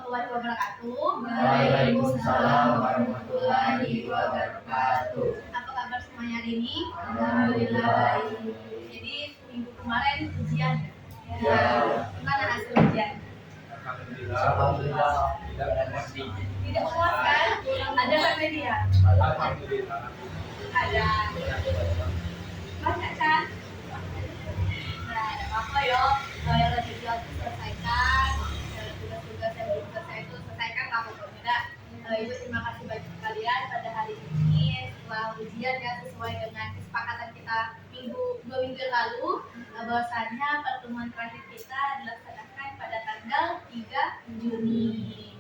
warahmatullahi wabarakatuh. Waalaikumsalam warahmatullahi wabarakatuh. Apa kabar semuanya hari ini? Alhamdulillah baik. Jadi minggu kemarin ujian Ya. Gimana hasil ujian? Alhamdulillah tidak emosi. Tidak puas kan? Ada kan media? Alhamdulillah. Ada. Banyak kan? Nah, ada apa yo? Yang residual itu selesaikan. Tugas-tugas yang belum selesai itu selesaikan lah pokoknya. Ibu terima kasih bagi kalian pada hari ini setelah ujian ya sesuai dengan kesepakatan kita dua minggu yang lalu bahwasanya pertemuan terakhir kita dilaksanakan pada tanggal 3 Juni.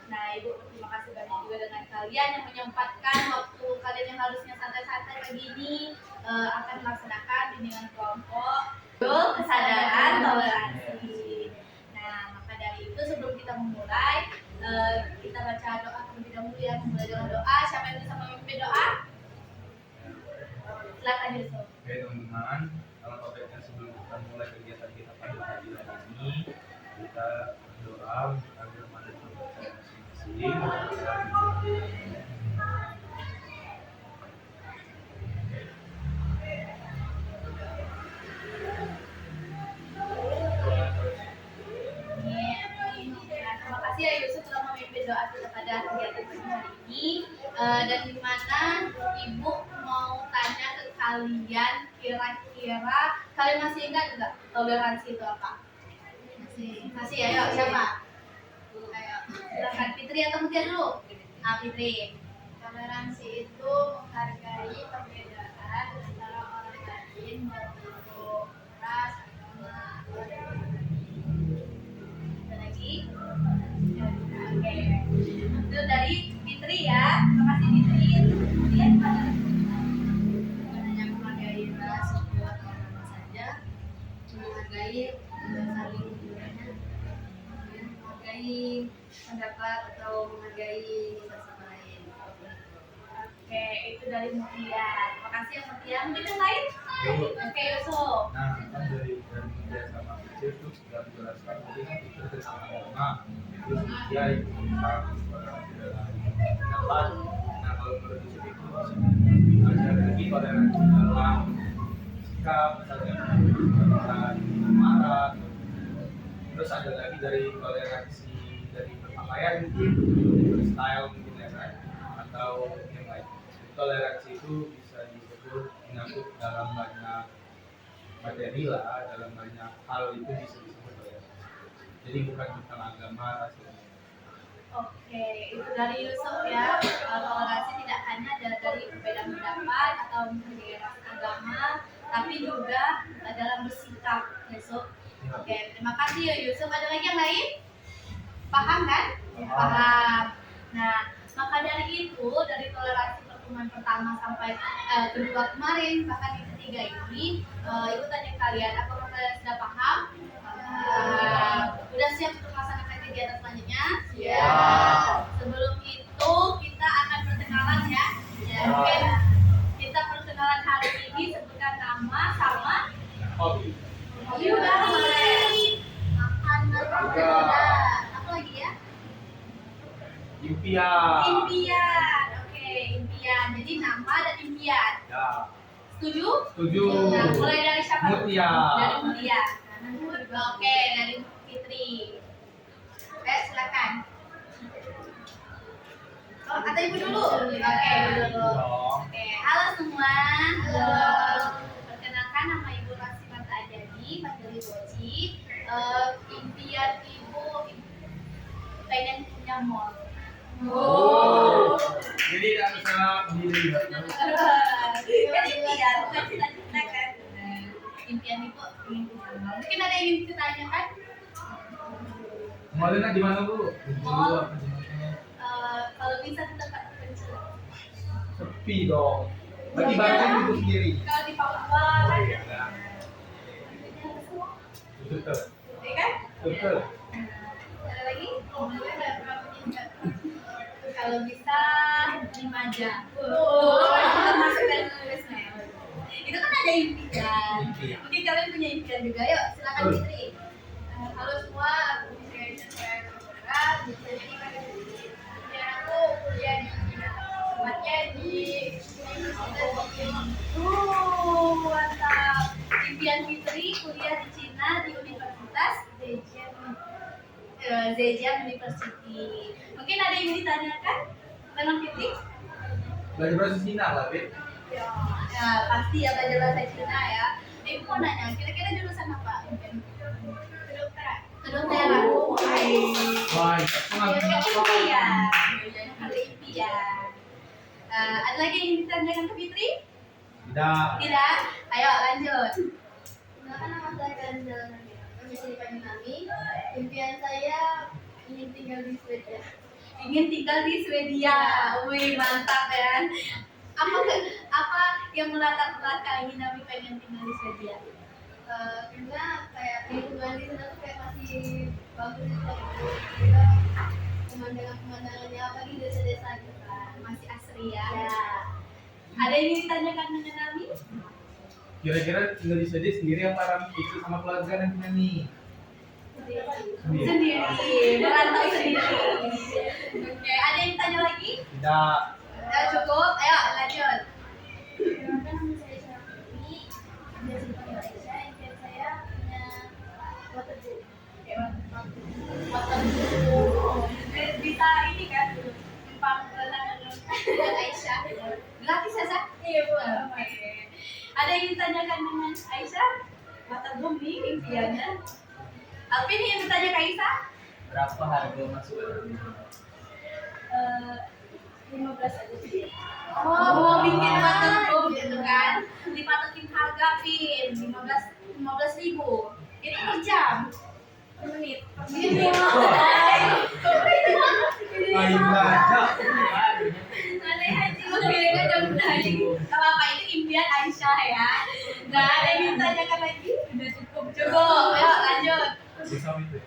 Nah, Ibu terima kasih banyak juga dengan kalian yang menyempatkan waktu kalian yang harusnya santai-santai pagi ini akan melaksanakan bimbingan kelompok kesadaran toleransi. Nah, maka dari itu sebelum kita memulai kita baca doa terlebih dahulu ya. Memulai dengan doa. Siapa yang bisa memimpin doa? Silakan Yusuf. Oke teman-teman, kalau topiknya sebelum kita mulai kegiatan kita pada hari ini, kita berdoa agar masing-masing. Terima kasih ya Yusuf telah memimpin doa kita pada kegiatan pagi hari ini dan di mana Ibu mau tanya ke kalian kira-kira kalian masih ingat nggak toleransi itu apa? Masih ya, yuk siapa? Ayo, silakan Fitri atau Mutia dulu? Fitri. Toleransi itu menghargai perbedaan antara orang lain berbentuk ras, agama, atau Ada lagi? Oke. Itu dari Fitri ya. Terima kasih Fitri. Kemudian pada hanya menghargai ras, suku atau agama saja, menghargai saling menghormati, menghargai pendapat atau menghargai satu sama lain. Oke, itu dari Mutia. Terima kasih ya Mutia. Mungkin yang lain? Oke, Yusuf. Nah, kan dari media sama kecil itu sudah menjelaskan mungkin itu tentang agama, itu dia itu tentang perbedaan pendapat. Nah, kalau menurut Yusuf itu ada lagi toleransi dalam sikap, misalnya tentang marah. Terus ada lagi dari toleransi dari berpakaian mungkin, style mungkin ya kan, atau yang lain. Toleransi itu bisa disebut menyangkut dalam banyak materi lah, dalam banyak hal itu bisa disebut toleransi. Jadi bukan tentang agama ras. Oke, itu dari Yusuf ya. Toleransi tidak hanya dari perbedaan pendapat atau menghargai ras agama, tapi juga dalam bersikap, Yusuf. Oke, terima kasih ya Yusuf. Ada lagi yang lain? Paham kan? Paham. Nah, maka dari itu dari toleransi pertemuan pertama sampai kedua kemarin bahkan yang ketiga ini, Ibu tanya kalian, apakah kalian sudah paham? Udah siap untuk melaksanakan kegiatan selanjutnya? Siap. Sebelum itu kita akan perkenalan ya. Mungkin kita perkenalan hari ini sebutkan nama sama Hobi. hobi udah boleh. Makanan udah. Apa lagi ya? Impian. Impian. Oke, impian. Jadi nama dan impian. Ya. Setuju? Setuju. Nah, mulai dari siapa? Mutia. Dari Mutia. Oke, dari Fitri. Silakan. Oh, atau ibu dulu? Oke, ibu dulu. Oke, halo semua. Halo. Perkenalkan nama Ibu Rasimata Ajadi, Panjali Boci. Impian ibu pengen punya mall. Oh. Jadi tidak bisa berdiri. Kan impian, bukan cita-cita kan. Impian ibu ingin punya mall. Mungkin ada yang ingin ditanyakan? Kemarin di mana Bu? Mall. Kalau bisa di tempat terpencil. Sepi dong. Bagi barang itu sendiri. Kalau di Papua kan, Iya. Betul. ya kan? Betul. Ada lagi? Kalau bisa di Majah. Masuk dan nulisnya. Itu kan ada impian. Mungkin kalian punya impian juga. Yuk, silakan Fitri. Halo semua, aku Fitri Aisyah Rara. Ya, aku kuliah di Cina, tempatnya di Universitas. Mantap. Impian Fitri kuliah di Cina di Universitas Zhejiang University. Mungkin ada yang ditanyakan dengan Fitri? Belajar bahasa Cina lah, Beb. Ya, ya pasti ya belajar bahasa Cina ya. Ibu mau nanya, kira-kira jurusan apa? Kedokteran. Kedokteran. Wah, aku nggak Jurusan kenal apa. impian. Jurusan impian. Ada lagi yang ditanyakan ke Fitri? Tidak. Tidak? Ayo lanjut. Kenalkan nama saya Kanza Sri Nami. Impian saya ingin tinggal di Swedia. Ingin tinggal di Swedia. Wih, mantap ya. Apa yang melatar belakangi Nami pengen tinggal di Swedia? Karena kayak lingkungan di sana tuh kayak masih bagus gitu. Pemandangan-pemandangannya apalagi desa-desa gitu kan. Masih asri ya. Ya. Ada yang ditanyakan dengan Nami? Kira-kira tinggal di Swedia sendiri apa Rami ikut sama keluarga nantinya nih? Sendiri. Merantau sendiri. Oke, ada yang tanya lagi? Tidak. Ya cukup. Ayo lanjut. Perkenalkan nama saya Syafri dari Malaysia. Impian saya punya waterboom. Bisa ini kan? Numpang renang dengan Aisyah. Gratis ya, Sa? Iya, Bu. Oke. Ada yang ditanyakan dengan Aisyah? Waterboom nih impiannya. Alvin yang bertanya ke Aisyah? Berapa harga masuk ke 15 aja sih. Oh, mau bikin waterboom gitu kan? Dipatokin harga, Pin. 15.000. Itu per jam. Per menit. Iya. Ayo baca. Aneh aja, kayaknya jam tadi. Gak apa-apa, itu impian Aisyah ya. Nggak ada yang ditanyakan lagi? Udah cukup. Cukup, ayo lanjut. Bisa itu.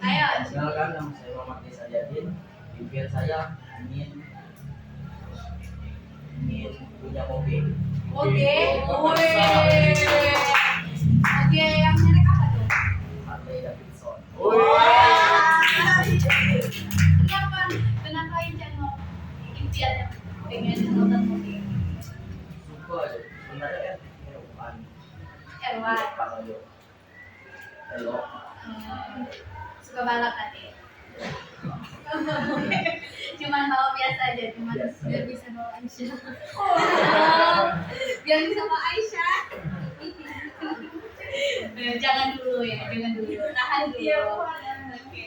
Ayo. Kenalkan, nama saya Muhammad Nisa Jadin. Impian saya ingin punya mobil. Oke. Oke, yang merek apa tuh? Harley Davidson. Kenapa Aisyah mau impiannya pengen nonton mobil? Suka aja. Sebenarnya kan Eropan. Erwan. Kalau elok. Suka balap tadi. Cuman bawa biasa aja, cuman Biasa. biar bisa bawa Aisyah. Biar bisa bawa Aisyah. Jangan dulu ya, jangan dulu. Tahan dulu. Oke.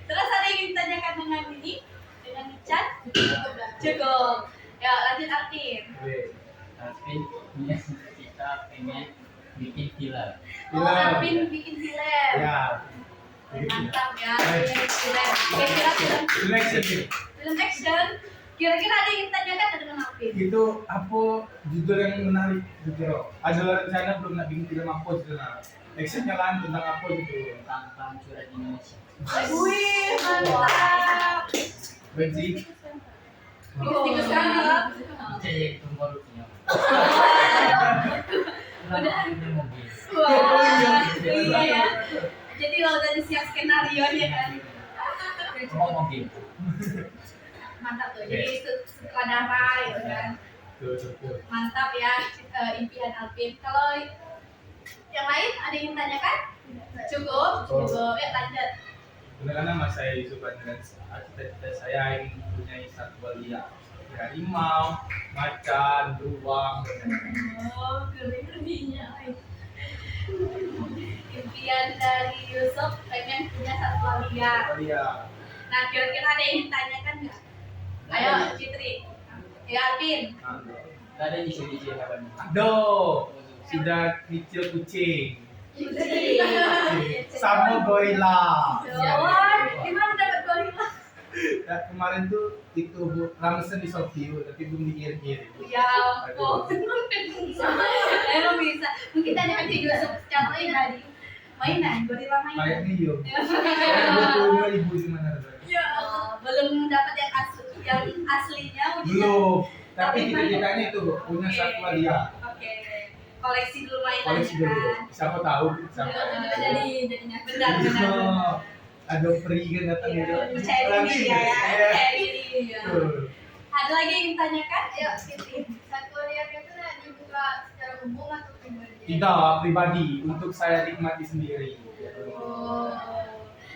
Terus ada yang ditanyakan dengan ini? Dengan Chat? Cukup. Ya, lanjut Artin. Tapi punya cita pengen bikin villa. Oh, Arvin bikin film. Ya. Mantap ya, bikin film. Kira-kira Film action. film action. Kira-kira ada yang ditanyakan dengan Arvin? Itu apa judul yang menarik gitu loh. Ada rencana belum nak bikin film apa gitu nah. Actionnya kan tentang apa gitu. Tentang kehancuran Indonesia. Wih, mantap. Benci. Tikus banget. Jadi pembarunya. Udah. Ini mobil. Wah, iya ya. Jadi lo udah siap skenario nya kan? Mau mobil. Mantap tuh. Jadi sutradara gitu kan. Tuh. Mantap ya impian Alvin. Kalau yang lain ada yang tanyakan? Cukup. Ya lanjut. Karena nama saya Yusuf dan cita-cita saya ingin mempunyai satwa liar. Harimau, macan, beruang, dan lain-lain. Oh, geli-gelinya. Impian dari Yusuf pengen punya satwa liar. Satwa liar. Nah, kira-kira ada yang ditanyakan nggak? Ayo, Fitri. Ya, Alvin. Gak ada isu-isu kapan. Aduh, sudah kecil kucing Fitri. sama gorila. Wah, di mana dapat gorila? Ya, kemarin tuh itu ramesan di Shopee tapi belum dikirim. Ya ampun. Emang bisa. Mungkin tanyakan ke Yusuf secara pribadi. Mainan, gorila mainan. Kayaknya yuk. 25.000 di mana? Ya Allah, belum dapat yang aslinya. Belum. Tapi cita-citanya itu punya Oke. satwa liar. Oke. Koleksi dulu mainan Koleksi dulu. kan. Siapa tahu? Siapa? Jadi jadinya benar. Oh, ada peri kan datang itu. Percaya diri ya, percaya diri ya. Tuh. Ada lagi yang ditanyakan? Ayo, Fitri. Satu lihat itu nah dibuka secara umum atau pribadi? Tidak pribadi, untuk saya nikmati sendiri. Oh.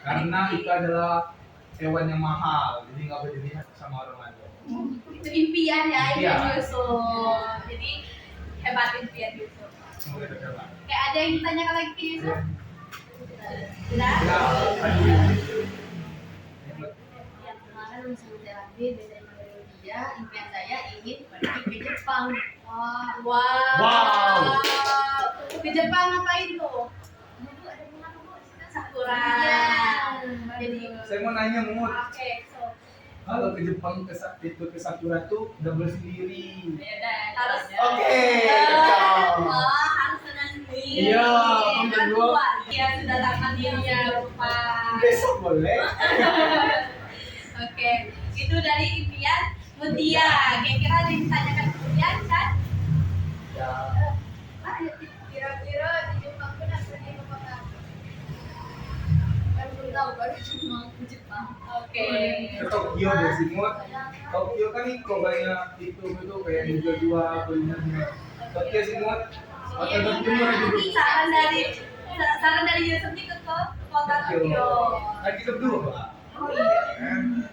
Karena itu adalah hewan yang mahal, jadi nggak boleh dilihat sama orang lain. Itu impian ya, impian Iya. Yusuf. Jadi hebat impian Yusuf. Semoga tercapai. Kayak ada yang ditanyakan lagi ke Yusuf? Sudah? Ya, aduh. Yang kemarin bersama saya lagi dari Indonesia, impian saya ingin pergi ke Jepang. Wow. Wow. Ke Jepang ngapain tuh? Dulu ada bunga bu, sekarang Sakura. Iya. Jadi, Saya mau nanya Mut, oke, so kalau ke Jepang ke Sakura tuh double sendiri. harus Oke, Oh, harus senang sendiri. Iya, Kan berdua. kuat. Iya, sudah lama dirinya lupa. Besok boleh. Oke, itu dari impian Mutia. Kira-kira ada yang ditanyakan kemudian, Chan? Ya, Kira-kira di Jepang pun ada di tempat apa? Kan belum tahu baru cuma ke Jepang. Oke. Ke Tokyo deh sih Mut. Tokyo kan nih kok banyak itu kayak jual kulinernya. Tokyo sih Mut. Hotel berjemur dulu. Saran dari Yusuf nih ke kota Tokyo. Kan kita berdua Pak. Oh iya. Kan?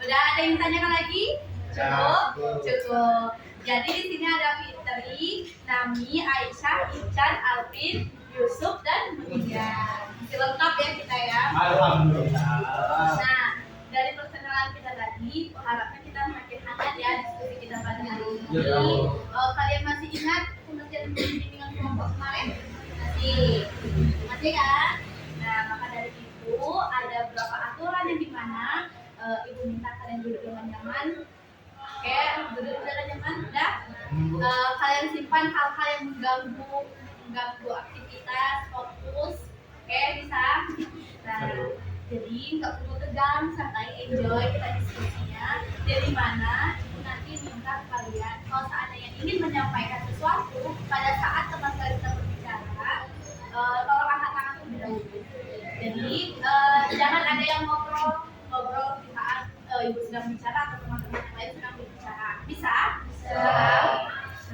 Udah ada yang tanyakan lagi? Cukup? Cukup. Jadi di sini ada Fitri, Nami, Aisyah, Ican, Alvin, Yusuf, dan Mutia. Masih lengkap ya kita ya. Alhamdulillah. Nah, dari perkenalan kita tadi, harapnya kita makin hangat ya diskusi kita pada hari ini. Ya. Kalian masih ingat pengerjaan bimbingan kelompok kemarin? Masih kan? Nah, maka dari itu ada beberapa aturan yang dimana ibu minta kalian duduk dengan nyaman. Oke, duduk dengan nyaman, udah. Kalian simpan hal-hal yang mengganggu aktivitas, fokus. Oke, bisa. Nah, jadi nggak perlu tegang, santai, enjoy kita diskusinya. Jadi mana ibu nanti minta kalian kalau seandainya ingin menyampaikan sesuatu pada saat teman kalian sedang berbicara, tolong angkat tangan terlebih dahulu. Jadi jangan ada yang ngobrol di saat ibu sedang bicara atau teman-teman yang lain sedang berbicara. Bisa?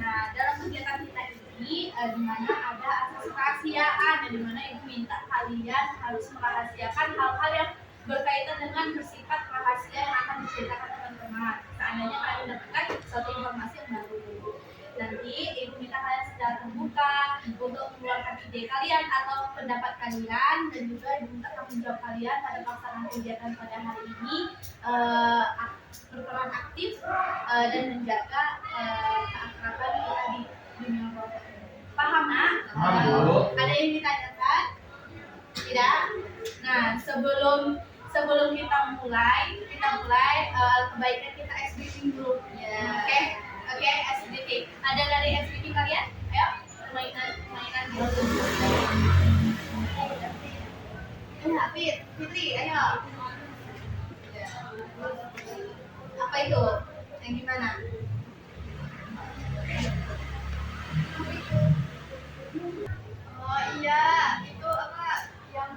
Nah, dalam kegiatan kita ini di mana ada asas kerahasiaan dan di mana ibu minta kalian harus merahasiakan hal-hal yang berkaitan dengan bersifat rahasia yang akan diceritakan teman-teman. Seandainya kalian mendapatkan suatu informasi yang baru, nanti ibu minta kalian secara terbuka untuk mengeluarkan ide kalian atau pendapat kalian, dan juga ibu minta tanggung jawab kalian pada pelaksanaan kegiatan pada hari ini berperan aktif dan menjaga keakraban kita di dunia kelompok ini. Paham nak? Paham, Bu. Ada yang ditanyakan? Tidak? Nah, sebelum kita mulai kebaikan kita ice breaking dulu. Oke, ice breaking. Ada dari ice breaking kalian? Ayo, mainan dulu. Fitri, ayo. Apa itu? Yang gimana? Oh iya, itu apa yang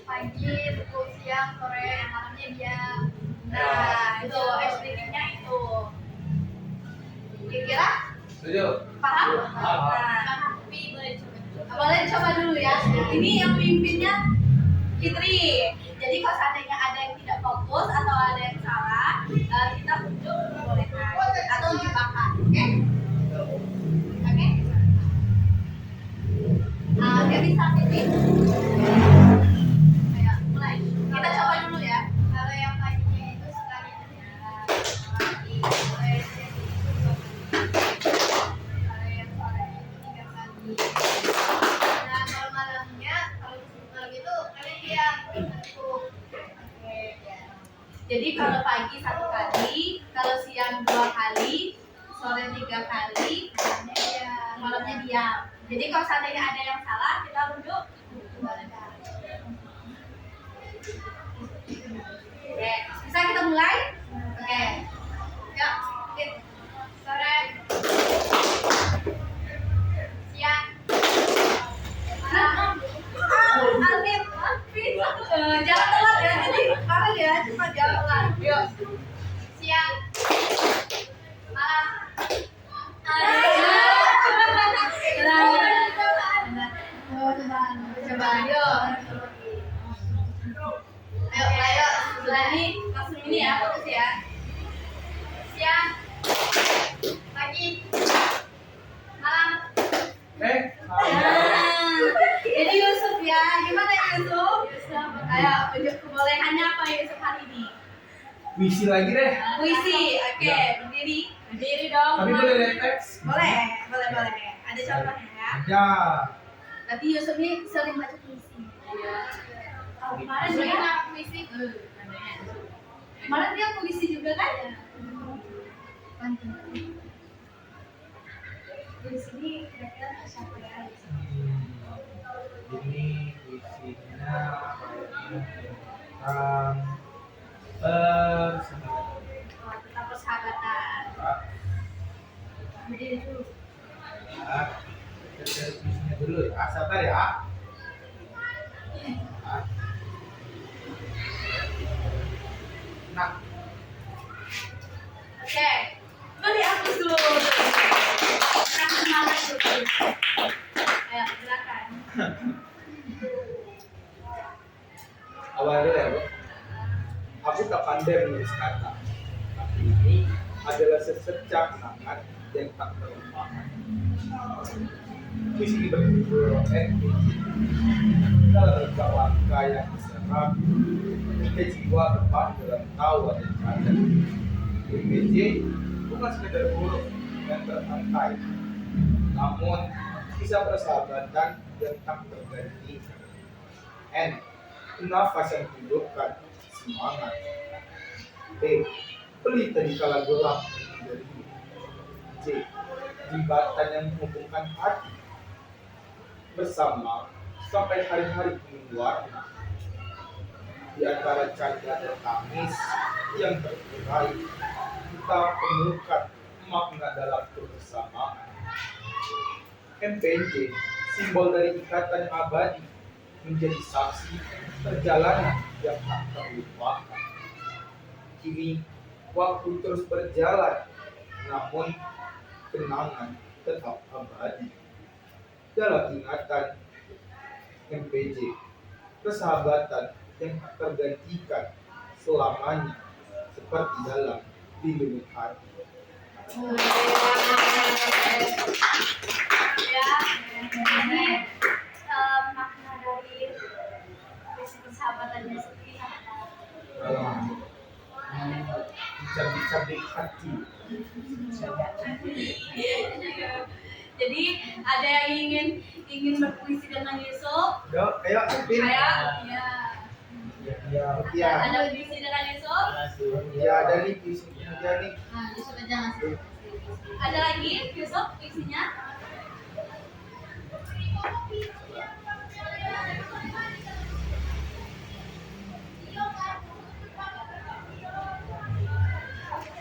pagi, terus siang, sore, malamnya dia. Nah, itu ice breakingnya itu. Kira-kira Setuju? paham? Paham. Nah, Tapi boleh coba. boleh coba dulu ya. Ini yang pimpinnya Fitri. Jadi kalau seandainya ada yang tidak fokus atau ada yang salah, kita unjuk diperbolehkan atau unjuk bakat, oke? Oke? Oke, bisa Fitri? Ayo, mulai. Kita coba dulu ya. Kalau yang paginya itu sekali aja. Pagi, sore, siang itu 2 kali. Kalau yang sore itu 3 kali. Nah, kalau malamnya, kalau malam itu kalian diam, satu. Oke, ya. Jadi kalau pagi 1 kali, kalau siang 2 kali, sore 3 kali, malamnya diam. Jadi kalau seandainya ada yang salah, kita rujuk. Oke, bisa kita mulai? Oke. Yuk, Fit. Sore, siang, Mana? Alvin, Alvin. telat ya, jadi kemarin ya cepat ya pelan. Yuk. Siang. Malam. Coba, yuk. Ayo, Lani, langsung ini ya, fokus ya. Siang. Pagi. Malam. Ini Yusuf ya, gimana Yusuf? Ayo, unjuk kebolehannya apa Yusuf hari ini? Puisi lagi deh. Puisi, oke, berdiri. Berdiri dong. Tapi boleh lihat teks. Boleh. Ada contohnya ya. Ya. Berarti Yusuf ini sering baca puisi. Iya. Oh, kemarin dia puisi. Kemarin dia puisi juga kan? Puisi ini kira-kira siapa ya? Ini puisinya tentang Oh, tentang persahabatan. Berdiri dulu. Ya, kita cari puisinya dulu ya. Sabar ya. Nah, Oke, beri hapus dulu. Kasih semangat dulu. Ayo, silakan. awalnya ya, Bro. Aku tak pandai menulis kata, tapi ini adalah secercah sangat yang tak terlupakan. Puisi ini berjudul NPJ. Dalam rangka langkah yang diserap, ketika jiwa tepat dalam tawa dan canda. NPJ bukan sekedar huruf yang terangkai, namun kisah persahabatan yang tak terganti. N, nafas yang menghidupkan semangat. P, pelita di kala gelap dari. C, jembatan yang menghubungkan hati bersama sampai hari-hari penuh warna. Di antara canda dan tangis yang terurai, kita menemukan makna dalam kebersamaan. MPJ, simbol dari ikatan yang abadi, menjadi saksi perjalanan yang tak terlupakan. Kini, waktu terus berjalan, namun kenangan tetap abadi. Dalam ingatan MPJ, persahabatan yang tak tergantikan selamanya, seperti dalam lindungi hati. Ya, ini makna dari puisi persahabatannya seperti apa? Cabik-cabik hati. Jadi ada yang ingin berpuisi dengan Yusuf? Dok, ayo, Pin. Ya. Ya, Ada berpuisi dengan Yusuf? ya, ada nih puisinya nih. Nah, Yusuf aja ngasih. Ada lagi Yusuf puisinya?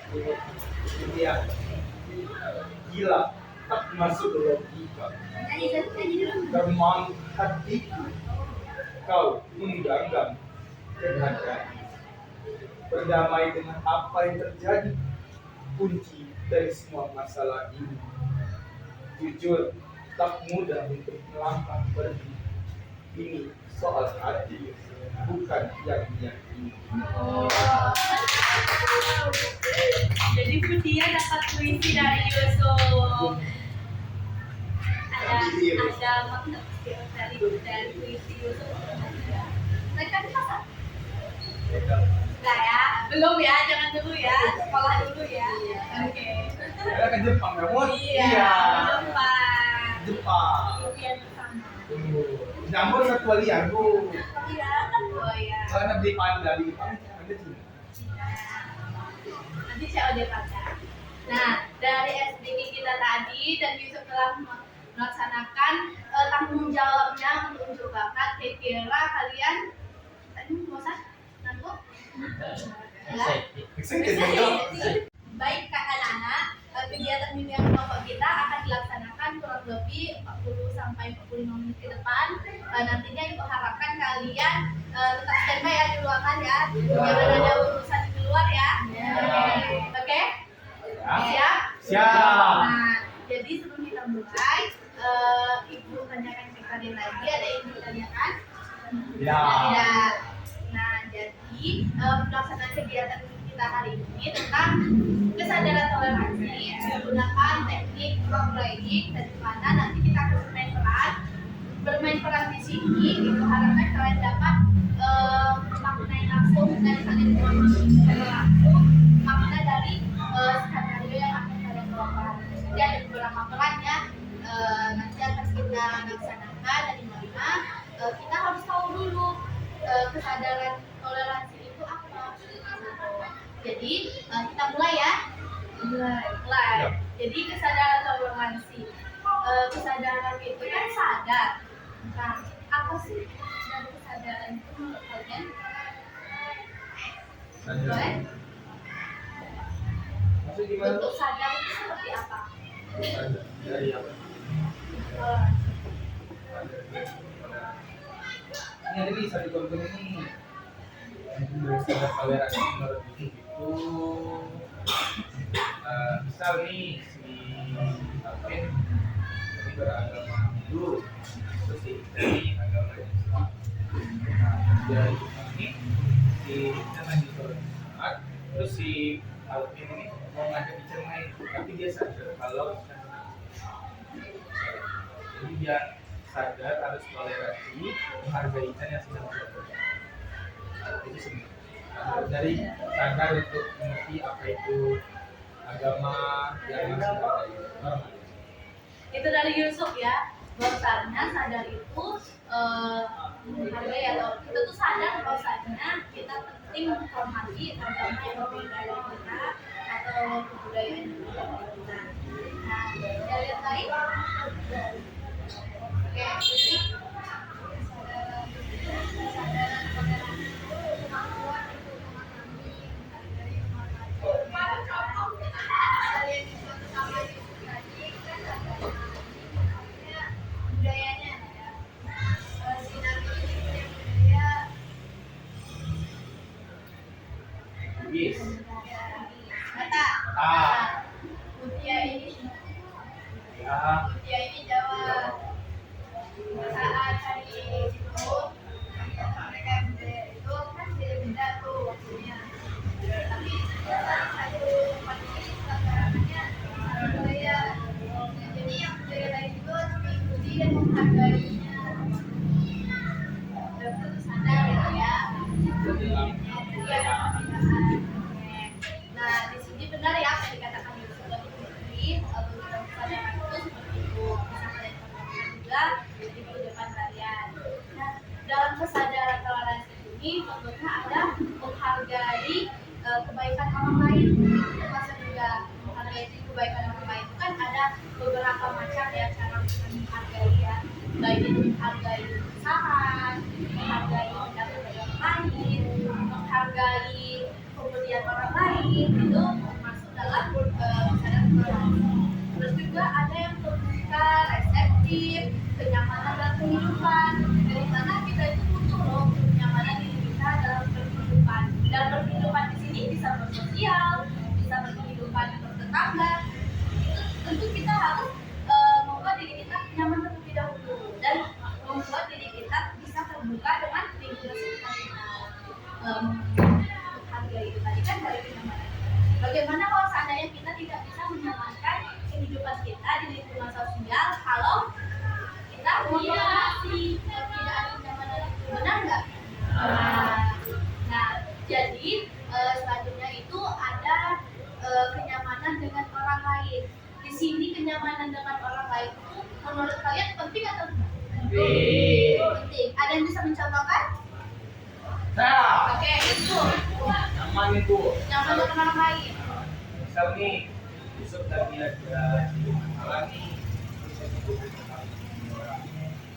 Ini ya, gila, tak masuk logika. Teman hatiku, kau menggenggam keadaan. Berdamai dengan apa yang terjadi, kunci dari semua masalah ini. Jujur, tak mudah untuk melangkah pergi. Ini soal hati, bukan yang meyakini. Jadi Putia dapat puisi dari Yusuf. Ada makna dari puisi Yusuf. Mereka di pasar? Enggak ya, belum ya, jangan dulu ya, sekolah dulu ya. Oke. Kita ke Jepang, kamu? Iya. Jepang. Jepang. Impian bersama. Jambu satu liang, Bu. Iya. Oh iya. Karena beli panda di Jepang, ada Cina. Nanti saya udah baca. Nah, dari SDG kita tadi dan Yusuf telah melaksanakan tanggung jawabnya untuk unjuk bakat. Kira-kira kalian tadi mau masak? Nanti? Excited dong. Baik Kak anak-anak, kegiatan mingguan kelompok kita akan dilaksanakan kurang lebih 40 sampai 45 menit ke depan. Nantinya Ibu harapkan kalian tetap standby ya di ruangan ya. Jangan ada urusan di luar ya. Oke? Siap? Siap. Nah, jadi sebelum kita mulai, Ibu tanyakan ke kalian lagi, ada yang ditanyakan? Ya. Tidak. Nah, jadi pelaksanaan kegiatan kita hari ini tentang kesadaran toleransi menggunakan teknik role playing, dari mana nanti kita akan bermain peran di sini. Itu harapkan kalian dapat memaknai langsung dan kalian memahami secara langsung makna dari skenario yang akan kalian bawakan. Jadi ada beberapa perannya, nanti akan kita laksanakan dari mana. Kita harus tahu dulu kesadaran toleransi itu apa. Jadi kita mulai ya. Mulai. Jadi kesadaran toleransi, kesadaran itu kan sadar. Nah, apa sih dari kesadaran itu menurut kalian? Boleh? Maksudnya gimana? Bentuk sadar itu seperti apa? Dari apa? Ini bisa dikontrol ini. Dari sadar toleransi menurut itu misal nih si Alvin ini beragama Hindu, terus si dari agama Islam. Nah, dari ini si Ican lagi sholat Jumat, terus si Alvin ini mau ngajak Ican main, tapi dia sadar kalau jadi dia sadar harus toleransi menghargai Ican yang sedang belajar. Itu sebenarnya dari sadar untuk mengerti apa itu agama yang masih ada di normal. Itu dari Yusuf ya. Bahwasanya sadar itu menghargai, atau kita tuh sadar bahwasanya kita penting menghormati agama yang berbeda dari kita atau kebudayaan yang berbeda dari kita. Nah, dari yang lain? Oke, Susi. Kesadaran toleransi itu kemampuan untuk memahami, menghargai, kalian di suatu sama Yusuf tadi kan ada namanya budayanya ya. Si Nabi ini punya budaya Yes. Mata. Mutia ini Jawa. Saat hari itu mereka budaya itu kan beda tuh waktunya. Tapi satu tempat ini pelajarannya budaya. Jadi yang budaya lain itu harus mengikuti dan menghargainya. Dan itu sadar gitu ya. Nah, di sini benar ya apa yang dikatakan Yusuf dan Ibu Putri, beberapa kesadaran itu seperti itu bisa kalian kembangkan juga di kehidupan kalian. Nah, dalam kesadaran toleransi ini tentunya ada menghargai kebaikan orang lain, termasuk juga menghargai kebaikan orang lain itu kan ada beberapa macam ya cara kita menghargai ya, baik itu menghargai usaha, menghargai pendapat orang lain, menghargai kemudian orang lain, itu masuk dalam kesadaran toleransi. Terus juga ada yang terbuka, reseptif, kenyamanan dalam kehidupan, dari mana kita itu butuh loh kenyamanan diri kita dalam berkehidupan. Dalam berkehidupan di sini bisa bersosial, bisa berkehidupan bertetangga. Itu tentu kita harus membuat diri kita nyaman terlebih dahulu dan membuat diri kita bisa terbuka dengan lingkungan sekitar kita. Harga itu tadi kan dari kenyamanan. Bagaimana kalau seandainya kita tidak bisa menyamankan kehidupan kita di lingkungan sosial kalau kita tidak ada kenyamanan itu, benar nggak? Nah, jadi selanjutnya itu ada kenyamanan dengan orang lain. Di sini kenyamanan dengan orang lain itu menurut kalian penting atau tidak? Penting. Ada yang bisa mencontohkan? Nah, Oke, itu nyaman nih Bu. nyaman dengan orang lain. Misal nih, Yusuf lagi ada di masalah nih, terus itu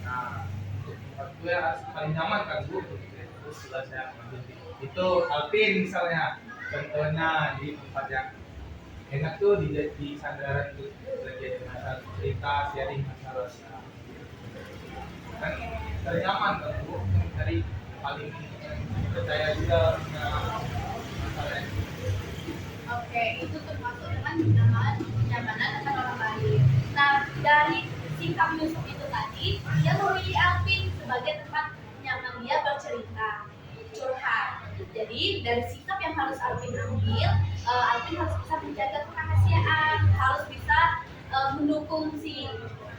nah, untuk tempat gue harus paling nyaman kan Bu. Terus setelah saya ambil itu Alvin misalnya, contohnya di tempat yang enak tuh di sandaran tuh lagi ada masalah cerita sharing masalah. kan cari nyaman kan Bu, cari paling percaya juga masalahnya. Oke, itu termasuk dengan kenyamanan dengan orang lain. Nah, dari sikap Yusuf itu tadi, dia memilih Alvin sebagai tempat nyaman dia bercerita, curhat. Jadi dari sikap yang harus Alvin ambil, Alvin harus bisa menjaga kerahasiaan, harus bisa mendukung si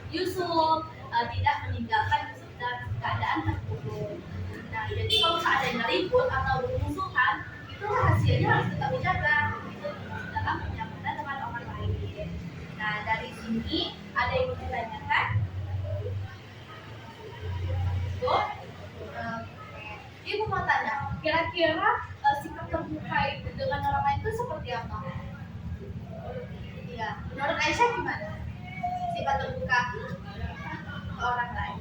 Yusuf, tidak meninggalkan Yusuf dalam keadaan terpuruk. Nah, jadi kalau seandainya ribut atau bermusuhan, itu rahasianya harus tetap dijaga. Itu dalam kenyamanan dengan orang lain. Nah, dari sini ada yang ingin ditanyakan? Bu? Ibu mau tanya, kira-kira sikap terbuka itu dengan orang lain itu seperti apa? Iya, menurut Aisyah gimana? Sikap terbuka ke orang lain.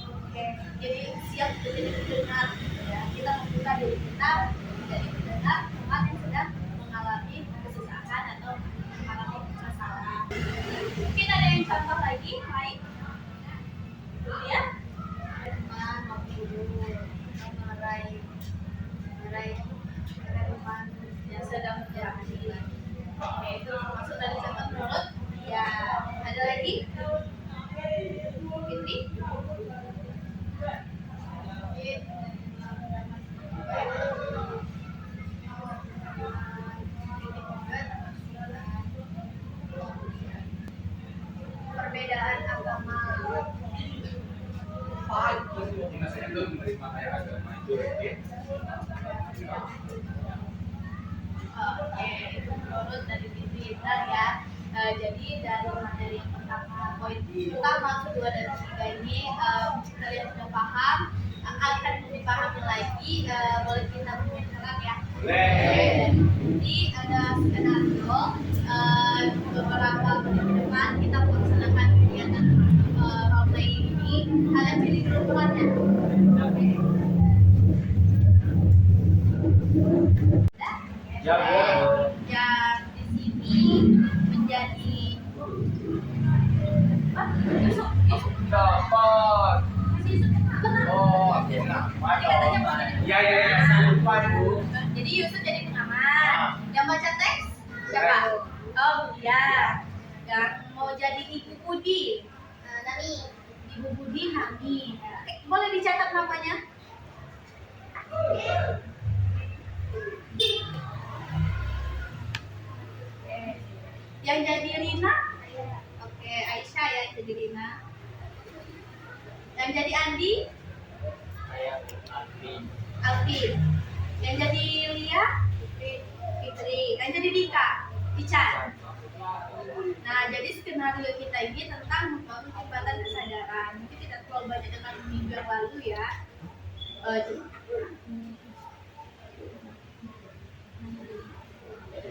Oke, jadi siap menjadi pendengar, ya. Kita membuka diri kita menjadi pendengar teman yang sedang mengalami kesusahan atau mengalami masalah. Mungkin ada yang contoh lagi, baik? Ya, teman mau tidur, meraih teman yang sedang menjalani. Oke, itu maksud dari contoh menurut. Ya, ada lagi? Fitri? Perbedaan agama. Nah, saya itu menerima kayak agama itu ya. Oke, itu menurut dari Fitri Indah ya. Jadi dari materi yang pertama, poin utama, kedua dan ketiga ini kalian sudah paham. Akan lebih paham lagi, boleh kita berbincang ya. Boleh. Jadi ada skenario beberapa menit ke depan kita melaksanakan kegiatan role play ini. Kalian pilih dulu perannya. Oke. Ya, Bu. Yang di sini menjadi Yusuf. Dapat. Masih Yusuf. Oh, kenapa dong? Ya, saya lupa Bu. Jadi Yusuf jadi pengamat. Yang baca teks siapa? Oh iya. Yang mau jadi Ibu Budi. Nani. Ibu Budi Nami. Boleh dicatat namanya? Yang jadi Rina? Oke, Aisyah ya yang jadi Rina. Yang jadi Andi? Saya Alvin. Alvin. Yang jadi Lia? Fitri. Yang jadi Dika? Ican. Nah, jadi skenario kita ini tentang membangun jembatan kesadaran. Mungkin tidak terlalu banyak dengan minggu yang lalu ya.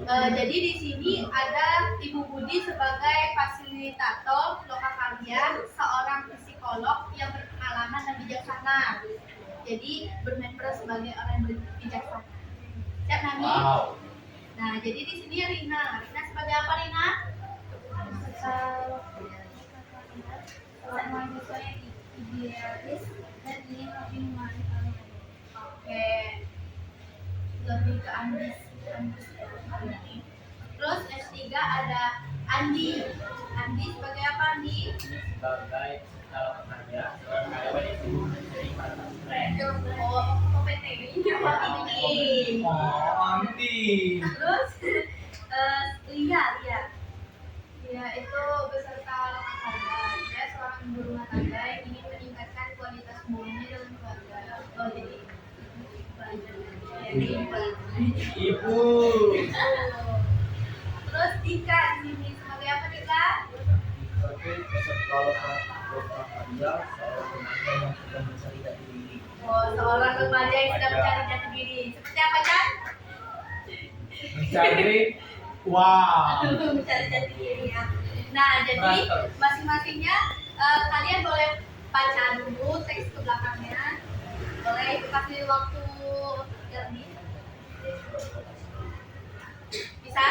Jadi di sini ada Ibu Budi sebagai fasilitator lokakarya, seorang psikolog yang berpengalaman dan bijaksana. Jadi bermain peran sebagai orang yang bijaksana. Siap Nami? Wow. Nah, jadi di sini Rina. Rina sebagai apa Rina? Seorang mahasiswa yang idealis dan ingin lebih memahami. Oke. Lebih ke ambis. Terus S3 ada Andi. Andi sebagai apa Andi? Sebagai calon pekerja, seorang karyawan yang sibuk mencari mata stres. Oh, PTW ini apa ini? Oh, anti. Terus Lia. Lia itu beserta lokakarya. Dia seorang ibu rumah tangga yang ingin meningkatkan kualitas hubungannya dalam keluarga. Oh, jadi Ibu. Terus Dika di sini sebagai apa Dika? Sebagai peserta lokakarya, seorang remaja yang sedang mencari jati diri. Oh, seorang remaja yang sedang mencari jati diri. Seperti apa Chan? Mencari uang. Mencari jati diri ya. Nah, jadi masing-masingnya kalian boleh baca dulu teks ke belakangnya. Boleh kasih waktu lebih? Bisa?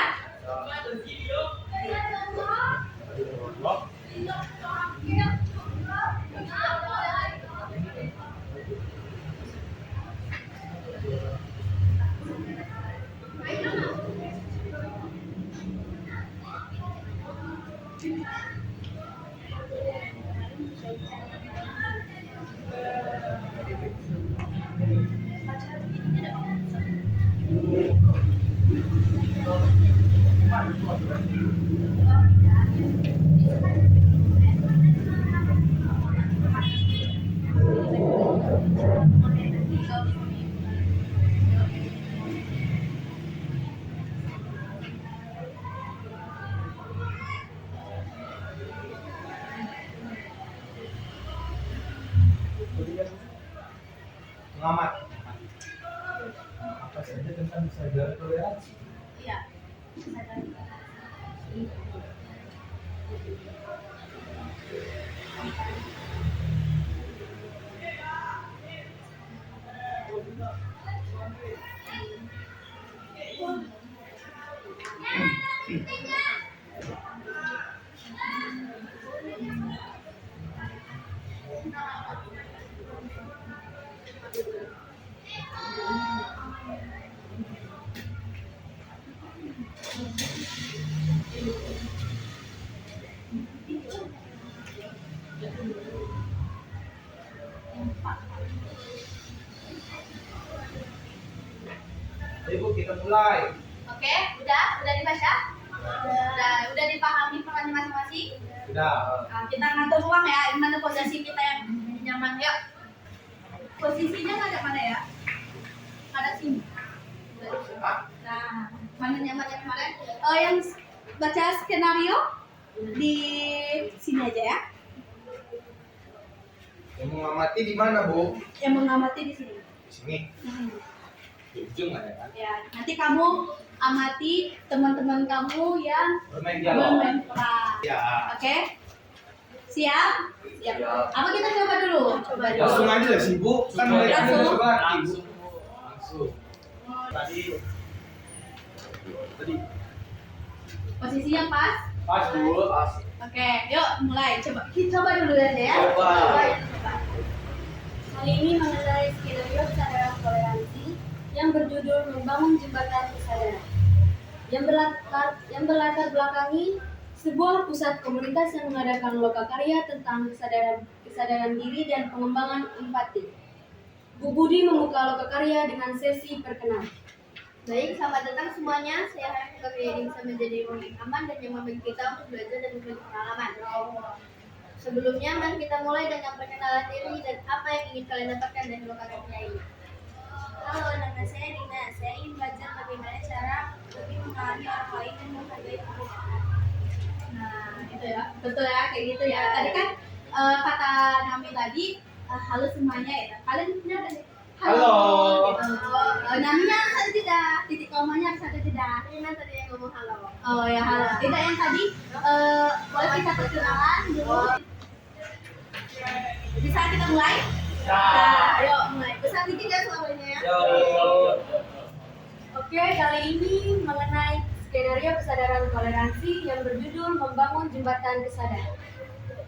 Pengamat. Apa saja tentang kesadaran toleransi? Iya. Ayo Bu, kita mulai. Oke, udah dibaca? Udah dipahami perannya masing-masing? Sudah. Nah, kita ngatur ruang ya, di mana posisi kita yang nyaman ya. Posisinya ada mana ya? Ada sini. Nah, mana nyaman yang mana? Yang baca skenario di sini aja ya. Yang mengamati di mana Bu? Yang mengamati di sini. Di sini. Di ujung ada kan? Ya, nanti kamu amati teman-teman kamu yang Bermain dialog. bermain peran. Ya. Oke? Siap? Siap. Apa kita coba dulu? Coba dulu. Langsung aja lah sih Bu. Kan mereka Langsung. udah coba. Langsung. Tadi Posisinya pas? pas dulu. Oke, yuk mulai. Kita coba dulu aja ya. Coba. Kali ini mengenai skenario kesadaran toleransi yang berjudul Membangun Jembatan Kesadaran. Yang berlatar belakangi sebuah pusat komunitas yang mengadakan lokakarya tentang kesadaran diri dan pengembangan empati. Bu Budi membuka lokakarya dengan sesi perkenalan. Baik, selamat datang semuanya. Saya harap lokakarya ini bisa menjadi ruang yang aman dan nyaman bagi kita untuk belajar dan berbagi pengalaman. Sebelumnya, mari kita mulai dengan perkenalan diri dan apa yang ingin kalian dapatkan dari lokakarya ini. Halo, nama saya Rina. Saya ingin belajar bagaimana cara lebih memahami orang lain dan menghargai perbedaan. Nah, gitu ya. Betul ya, kayak gitu ya. Tadi kan kata Nami tadi, halo semuanya ya. Kalian ada nih. Halo. Gitu. Naminya ada tidak? Titik komanya harus ada tidak? Rina tadi yang ngomong halo. Oh ya, halo. Tidak yang tadi, boleh kita perkenalan dulu. Bisa kita mulai? Nah, ayo mulai. Besar dikit ya suaranya ya. Oke, kali ini mengenai skenario kesadaran toleransi yang berjudul Membangun Jembatan Kesadaran.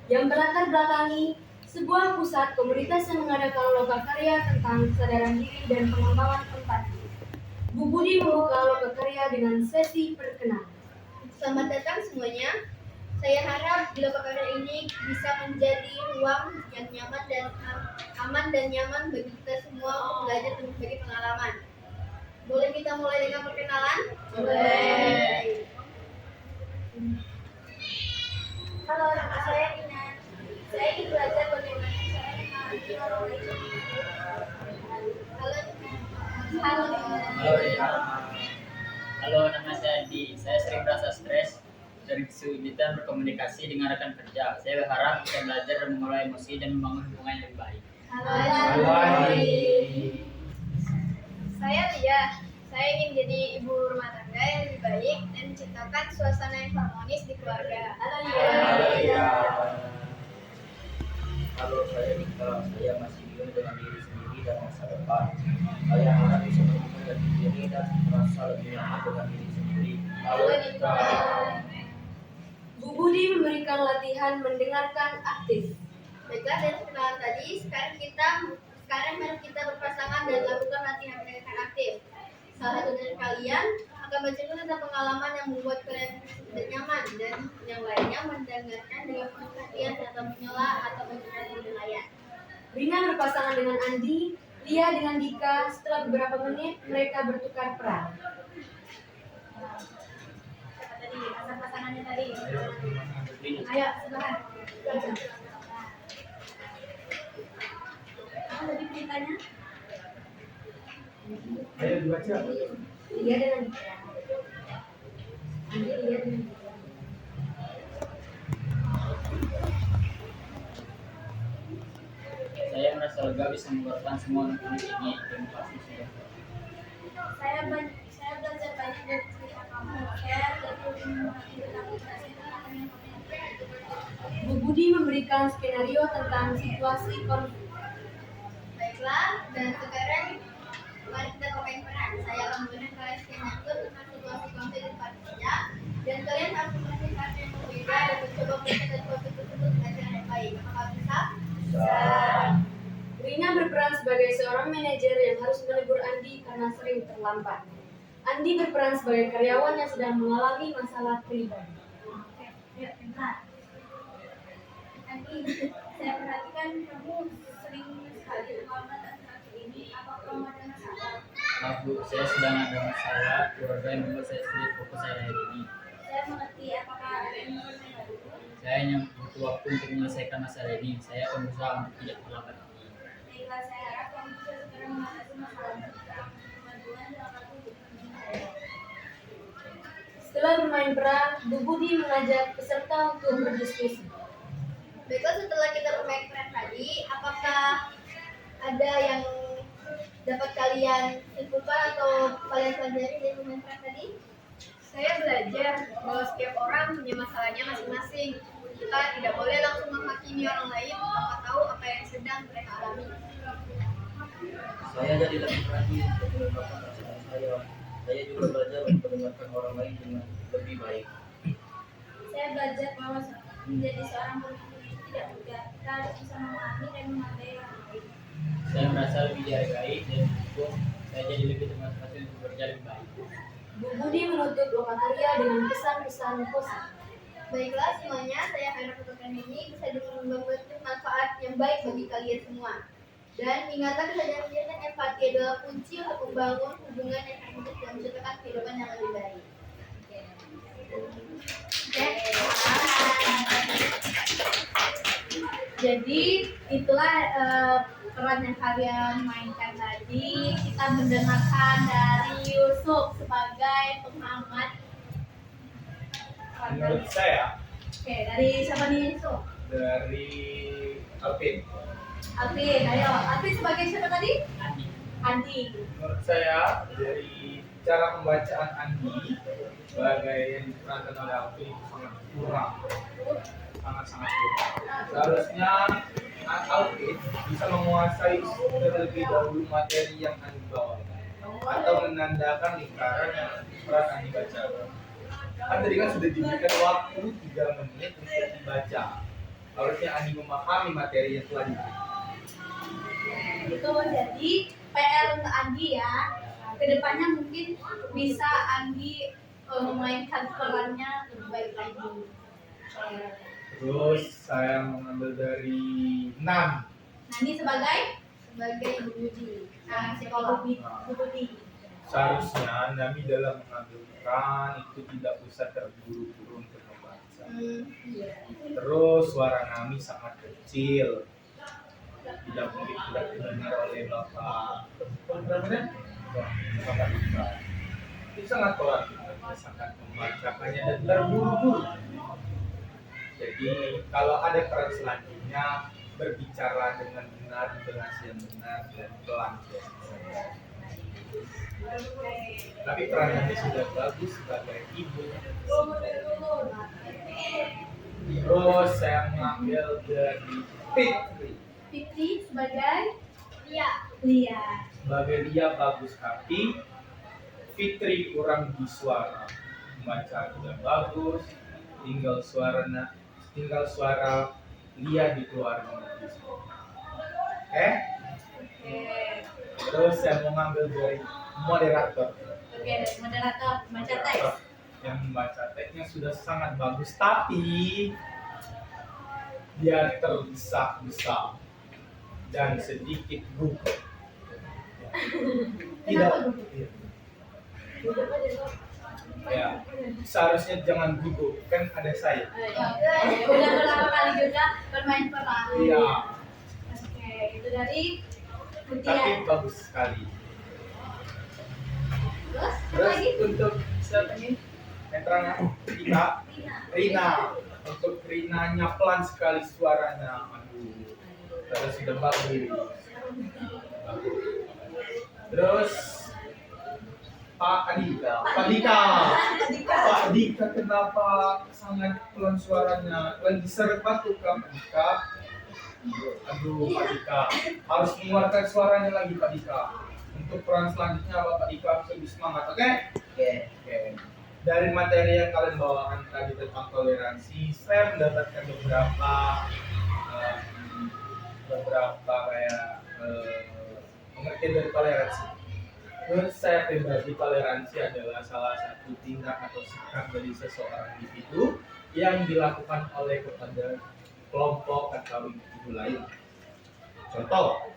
Yang berlatar belakangi sebuah pusat komunitas yang mengadakan lokakarya tentang kesadaran diri dan pengembangan empati. Bu Budi membuka lokakarya dengan sesi perkenalan. Selamat datang semuanya. Saya harap di lokakarya ini bisa menjadi ruang yang nyaman dan aman dan nyaman bagi kita semua untuk belajar dan berbagi pengalaman. Boleh kita mulai dengan perkenalan? Boleh. Halo, nama saya Rina. Saya ingin belajar bagaimana cara memahami orang lain. Halo, Halo. Halo, nama saya Adi. Saya sering merasa stres dari kesulitan berkomunikasi dengan rekan kerja. Saya berharap bisa belajar dan mengelola emosi dan membangun hubungan yang lebih baik. Halo, Adi. Saya Lia. Saya ingin jadi ibu rumah tangga yang lebih baik dan menciptakan suasana yang harmonis di keluarga. Halo, Lia. Halo, Lia. Kalau saya nikah, saya masih bingung dengan diri sendiri dan masa depan. Saya harap bisa menemukan jati diri dan merasa lebih nyaman dengan diri sendiri. Kalau nikah, Bu Budi memberikan latihan mendengarkan aktif. Baiklah, dari perkenalan tadi, sekarang mari kita berpasangan dan lakukan latihan mendengarkan aktif. Salah satu dari kalian akan bercerita tentang pengalaman yang membuat kalian tidak nyaman, dan yang lainnya mendengarkan dengan penuh perhatian tanpa menyela atau mendengar penilaian. Rina berpasangan dengan Andi, Lia dengan Dika. Setelah beberapa menit, mereka bertukar peran. Siapa tadi? Pasangannya tadi. Ini Ayo, sebelahan. Apa tadi ceritanya? Ayo dibaca. Lia dengan Dika. Andi, Lia dengan Dika. saya merasa lega bisa mengeluarkan semua anak-anak ini. Terima kasih sudah. Saya belajar banyak dari cerita kamu. Saya lebih memahami tentang situasi tentang yang Bu Budi memberikan skenario tentang situasi konflik. Baiklah, dan sekarang mari kita pakai peran. Saya akan memberikan kalian skenario tentang situasi konflik di tempat kerja, dan kalian harus memiliki cara yang berbeda dan mencoba menyelesaikan konflik tersebut dengan cara yang baik. Apakah bisa? Rina berperan sebagai seorang manajer yang harus menegur Andi karena sering terlambat. Andi berperan sebagai karyawan yang sedang mengalami masalah pribadi. Oke, yuk, bentar. Nanti saya perhatikan kamu sering sekali terlambat akhir-akhir ini. Apakah kamu ada masalah? Maaf Bu, saya sedang ada masalah keluarga yang membuat saya sulit fokus saya hari ini. Saya mengerti. Apakah ada yang mau saya bantu? Saya hanya butuh waktu untuk menyelesaikan masalah ini. Saya akan berusaha untuk tidak terlambat lagi. Baiklah, saya harap kamu bisa segera mengatasi masalahmu. Bantuan dalam waktu hubungi saya. Setelah bermain peran, Bu Budi mengajak peserta untuk berdiskusi. Baiklah, setelah kita bermain peran tadi, apakah ada yang dapat kalian simpulkan atau kalian pelajari dari bermain peran tadi? Saya belajar bahwa setiap orang punya masalahnya masing-masing. Kita tidak boleh langsung menghakimi orang lain tanpa tahu apa yang sedang mereka alami. saya jadi lebih perhatian untuk mengungkapkan perasaan saya. Saya juga belajar untuk mendengarkan orang lain dengan lebih baik. Saya belajar bahwa menjadi seorang pemimpin itu tidak mudah. Kita harus bisa memahami dan menghargai orang lain. Saya merasa lebih dihargai dan mendukung. Saya jadi lebih termotivasi untuk bekerja lebih baik. Bu Budi menutup lokakarya dengan pesan-pesan positif. Baiklah semuanya, saya harap program ini bisa memberikan manfaat yang baik bagi kalian semua. Dan ingatlah kesadaran diri dan empati adalah kunci untuk membangun hubungan yang harmonis dan menciptakan kehidupan yang lebih baik. Oke. Jadi itulah peran yang kalian mainkan tadi. Kita mendengarkan dari Yusuf sebagai pengamat. Menurut saya Oke, dari siapa nih Yusuf? dari Alvin. Alvin, ayo. Alvin sebagai siapa tadi? Andi. Andi. Menurut saya dari cara pembacaan Andi sebagai yang diperankan oleh Alvin itu sangat kurang, sangat kurang. Seharusnya Alvin bisa menguasai terlebih dahulu materi yang Andi bawa atau menandakan lingkaran yang peran Andi baca. Kan tadi kan sudah diberikan waktu 3 menit untuk dibaca. Harusnya Andi memahami materi yang telah diberikan. Itu jadi PR untuk Andi ya. Kedepannya mungkin bisa Andi memainkan perannya lebih baik lagi. Terus saya mengambil dari Nan. Nani sebagai Ibu Budi. Nah, psikolog Ibu Budi. Seharusnya Nami dalam mengambil peran itu tidak usah terburu-buru untuk membaca. Iya. Terus suara Nami sangat kecil, tidak mungkin tidak didengar oleh Bapak. Bapak Dika. Itu sangat pelan, sangat membacakannya dan terburu-buru. Jadi kalau ada peran selanjutnya berbicara dengan benar, intonasi yang benar dan pelan. Tapi peran Nami sudah bagus sebagai ibu. Terus saya mengambil dari Fitri. Fitri sebagai Lia. Lia. Sebagai Lia bagus hati, Fitri kurang di suara. Membaca tidak bagus, tinggal suara Lia dikeluarkan. Oke? Oke. Terus saya mau ngambil dari moderator. Oke, dari moderator baca teks. Yang membaca teksnya sudah sangat bagus, tapi dia tergesa-gesa dan sedikit gugup. Tidak. Ya, seharusnya jangan gugup, kan ada saya. Udah berapa kali juga bermain peran. Iya, Oke, itu dari tapi Mutia. bagus sekali. Terus Terus lagi untuk siapa ini? Netranya Rina. Rina. Rina. Untuk Rinanya pelan sekali suaranya. Aduh, terus sudah bagus. Terus Pak Dika. Pak Dika kenapa sangat pelan suaranya? Lagi seret batuk kan Pak Dika? Aduh Pak Dika, harus mengeluarkan suaranya lagi Pak Dika. Untuk peran selanjutnya Bapak Dika harus lebih semangat, oke? Oke. Oke. Dari materi yang kalian bawakan tadi tentang toleransi, saya mendapatkan beberapa kayak pengertian dari toleransi. Menurut saya pribadi, toleransi adalah salah satu tindak atau sikap dari seseorang individu yang dilakukan oleh kepada kelompok atau individu lain. Contoh,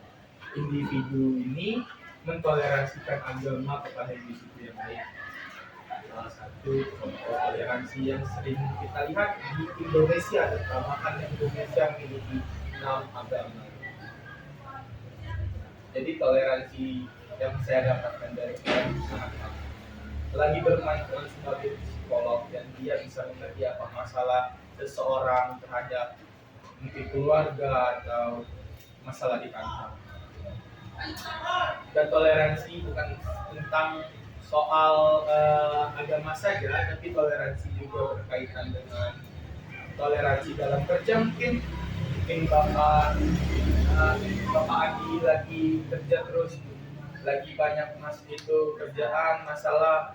individu ini mentoleransikan agama kepada individu yang lain. Salah satu contoh toleransi yang sering kita lihat di Indonesia, terutama kan Indonesia memiliki 6 agama. Jadi toleransi yang saya dapatkan dari kalian sangat bagus. Lagi bermain peran sebagai psikolog dan dia bisa mengerti apa masalah seseorang terhadap mungkin keluarga atau masalah di kantor. Dan toleransi bukan tentang soal agama saja, tapi toleransi juga berkaitan dengan toleransi dalam kerja. Mungkin Bapak Adi lagi kerja terus, lagi banyak itu kerjaan masalah,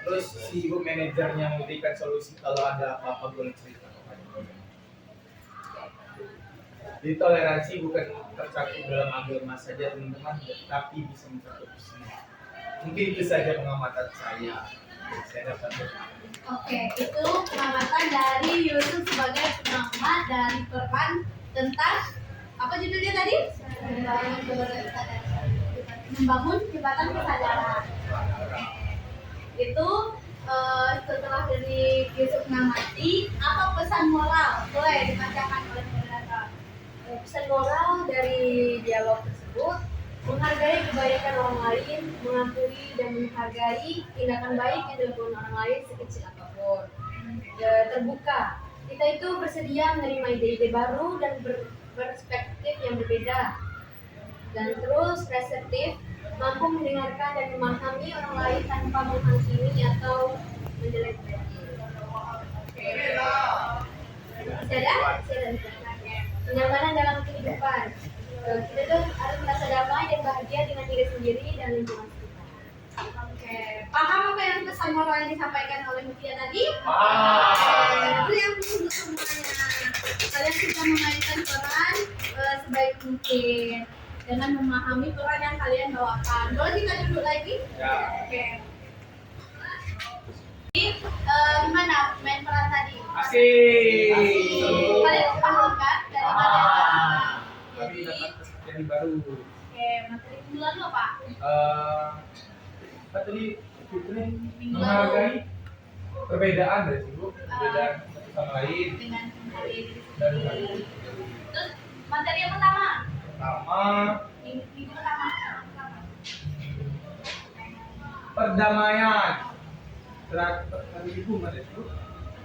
terus si ibu manajernya memberikan solusi kalau ada apa-apa boleh cerita. Jadi toleransi bukan tercakup dalam agama saja teman-teman, tapi bisa mencakup semua. Mungkin itu saja pengamatan saya. Saya dapat. Oke, itu pengamatan dari Yusuf sebagai pengamat dari peran tentang apa judulnya tadi? Membangun jembatan kesadaran. Itu setelah dari Yusuf mengamati, apa pesan moral? Boleh dibacakan oleh moderator. Pesan moral dari dialog tersebut: menghargai kebaikan orang lain, mengampuni dan menghargai tindakan baik yang dilakukan orang lain sekecil apapun. Terbuka, kita itu bersedia menerima ide-ide baru dan berperspektif yang berbeda. Dan terus reseptif, mampu mendengarkan dan memahami orang lain tanpa menghakimi atau menjelek-jelekan. Kenyamanan dalam kehidupan. Kita tuh harus merasa damai dan bahagia dengan diri sendiri dan lingkungan sekitar. Oke, paham apa yang pesan moral yang disampaikan oleh Mutia tadi? Paham. Itu yang untuk semuanya. Kalian sudah memainkan peran sebaik mungkin dengan memahami peran yang kalian bawakan. Boleh kita duduk lagi? Ya. Oke. Jadi, gimana main peran tadi? Asik. Kalian paham kan dari materi? Kami dapat materi baru. Oke, materi minggu lalu apa? Apa tadi Fitri menghargai perbedaan dari ibu, perbedaan satu sama lain. Dengan menghargai diri Dan sendiri. Terus materi yang pertama? pertama Minggu pertama. perdamaian. Tadi ibu mana itu?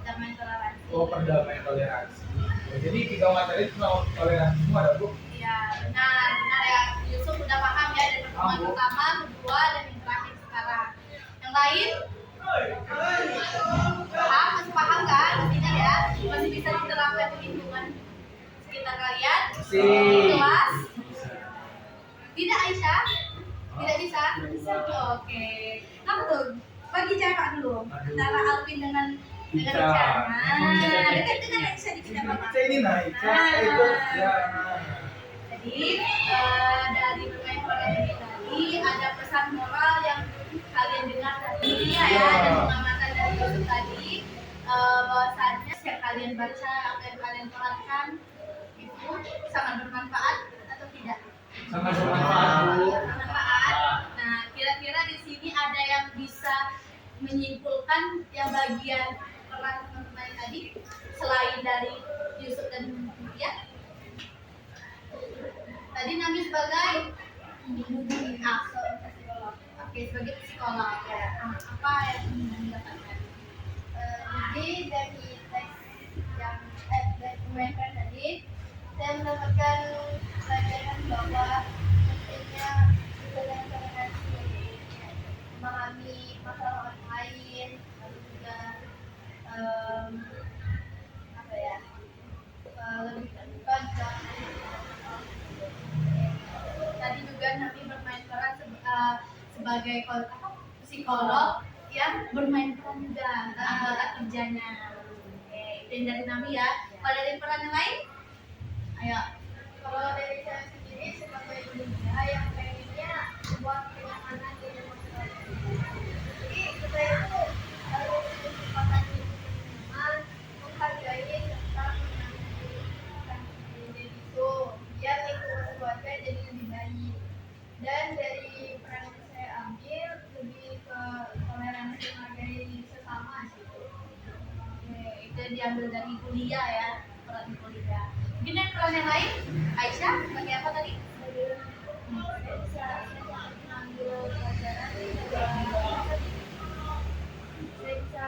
Perdamaian toleransi. Oh, perdamaian toleransi. Oh, jadi 3 materi cuma toleransi semua ada bu? Iya, benar ya. Yusuf udah paham ya dari pertemuan Paham, Bu. pertama, kedua, dan yang terakhir sekarang. Yang lain? Paham? Masih paham kan? Pastinya ya. Masih bisa diterapkan di lingkungan sekitar kalian. Kelas? Bisa. Tidak Aisyah? Tidak bisa? Oke. Kamu tuh bagi jarak dulu antara Alvin dengan Ica. Ica. Nah, dekat dengan Aisyah dikit apa? Ica ini nah, Ica itu ya. Jadi dari bermain peran ini tadi ada pesan moral yang kalian dengar tadi ya, dan pengamatan dari Yusuf tadi bahwasannya setiap kalian baca apa yang kalian perankan itu sangat bermanfaat atau tidak? Sangat bermanfaat, Bu. Bermanfaat. Nah, kira-kira di sini ada yang bisa menyimpulkan yang bagian peran teman-teman tadi selain dari Yusuf dan Mutia? Tadi Nabi sebagai psikolog. Oke, sebagai psikolog ya. Apa yang didapatkan? Jadi dari teks yang dari pemainkan tadi, saya mendapatkan pelajaran bahwa pentingnya kita dalam komunikasi, memahami masalah orang lain, lalu juga apa ya, lebih terbuka juga. Tadi juga Nabi bermain peran sebagai psikolog yang bermain peran juga kerjanya. Oke, itu yang dari Nabi ya. Kalau dari peran yang lain? Ayo. Kalau dari saya sendiri sebagai Indonesia yang pengennya membuat kenyamanan di masyarakat. Jadi kita itu harus menciptakan nyaman, menghargai serta menyampaikan diri itu biar lingkungan keluarga jadi lebih baik. Dan dari peran yang saya ambil lebih ke toleransi menghargai sesama sih. Oke, itu yang diambil dari kuliah ya, peran kuliah. Mungkin dari peran yang lain? Aisyah, sebagai apa tadi? Saya bisa mengambil pelajaran saya bisa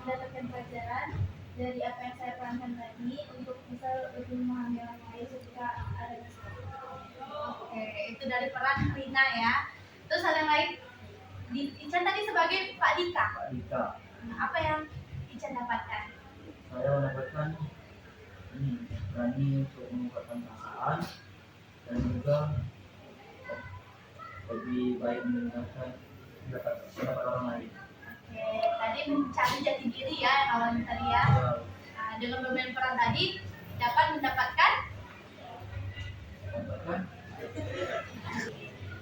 mendapatkan pelajaran dari apa yang saya perankan tadi untuk bisa lebih memahami orang lain ketika ada masalah. Oke, itu dari peran Rina ya. Terus ada yang lain? Ican tadi sebagai Pak Dika. Pak Dika, Nah, apa yang Ican dapatkan? saya mendapatkan ini berani untuk mengungkapkan perasaan dan juga lebih baik mendengarkan pendapat orang lain. Oke, tadi mencari jati diri ya yang awalnya tadi ya. Nah, dengan bermain peran tadi dapat mendapatkan. Mendapatkan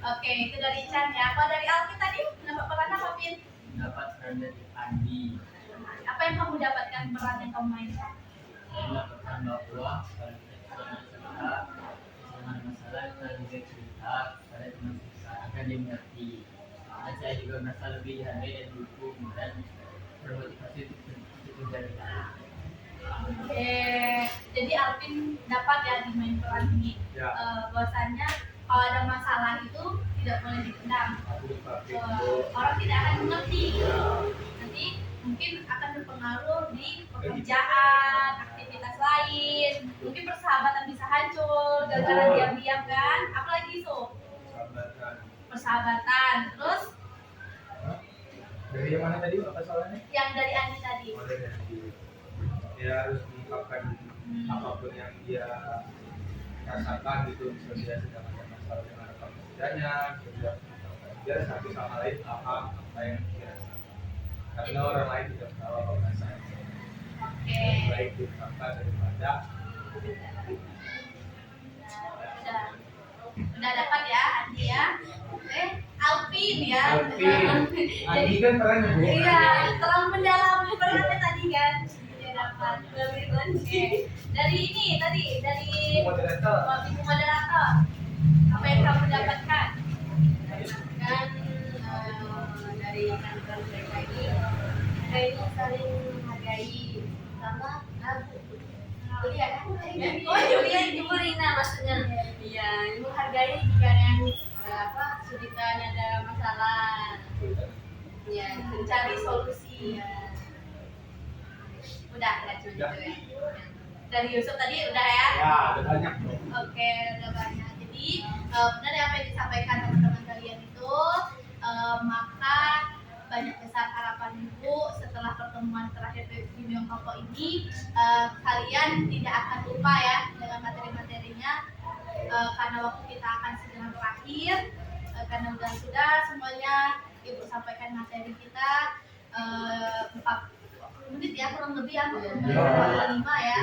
Oke, itu dari Ican ya. Apa dari Alvin tadi? Mendapat peran apa, Vin? Dapat peran dari Andi. Apa yang kamu dapatkan peran yang kamu mainkan? Saya mendapatkan bahwa kalau kita dengan masalah kita juga cerita pada teman kita akan dimengerti. Dan saya juga merasa lebih dihargai dan didukung dan bermotivasi untuk dari Oke, jadi Alvin dapat ya di main peran ini. Ya. Bahwasannya kalau ada masalah itu tidak boleh dipendam. Aku dipakai Bu. Orang tidak akan mengerti. Ya. Nanti mungkin akan berpengaruh di pekerjaan, aktivitas lain. Mungkin persahabatan bisa hancur gara-gara diam-diam kan. Apalagi itu Sahabatan. persahabatan. Terus Dari yang mana tadi apa salahnya? yang dari Andi tadi. Mulai dari dia harus mengungkapkan apapun yang dia rasakan gitu, misalnya dia sedang ada masalah dengan rekan kerjanya, dia biar satu sama lain paham apa yang dia rasakan. Karena orang lain tidak tahu apa perasaannya. Oke. Lebih baik diungkapkan daripada Udah dapat ya Andi ya. Alvin ya. Alvin. Andi kan perannya Bu. Iya, terlalu mendalami perannya tadi kan. Dia dapat. Oke. Dari ini tadi dari Moderator. Ibu moderator. Apa yang kamu dapatkan? Dan dari kantor mereka ini saling menghargai sama kuliah kan? Oh, Julia Ibu Rina maksudnya. Iya, menghargai jika yang kesulitan ada masalah. Ya, mencari solusi. Ya. Udah cuma itu ya. Dari Yusuf tadi udah ya? Ya, ada banyak loh. Oke, udah banyak. Jadi benar ya apa yang disampaikan teman-teman kalian itu, maka banyak besar harapan Ibu setelah pertemuan terakhir di Bimbingan Kelompok ini, kalian tidak akan lupa ya dengan materi-materinya, karena waktu kita akan segera berakhir, karena sudah semuanya Ibu sampaikan materi kita 40 menit ya, kurang lebih ya, 45 ya.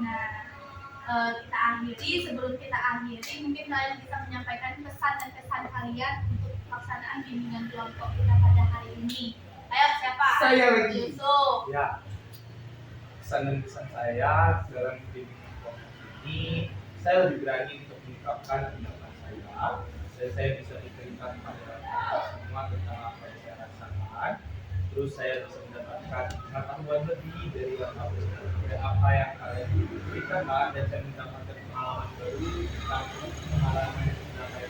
Nah, kita akhiri. Sebelum kita akhiri, mungkin kalian bisa menyampaikan pesan dan kesan kalian untuk pelaksanaan bimbingan kelompok kita pada hari ini. Ayo, siapa? Saya lagi. Yusuf. Ya, pesan dan kesan saya dalam bimbingan kelompok ini, saya lebih berani untuk mengungkapkan pendapat saya, dan saya bisa diberikan pada semua tentang apa yang saya rasakan. Terus saya bisa mendapatkan pengetahuan lebih dari apa yang kalian berikan, dan saya mendapatkan pengalaman baru tentang pengalaman yang sudah saya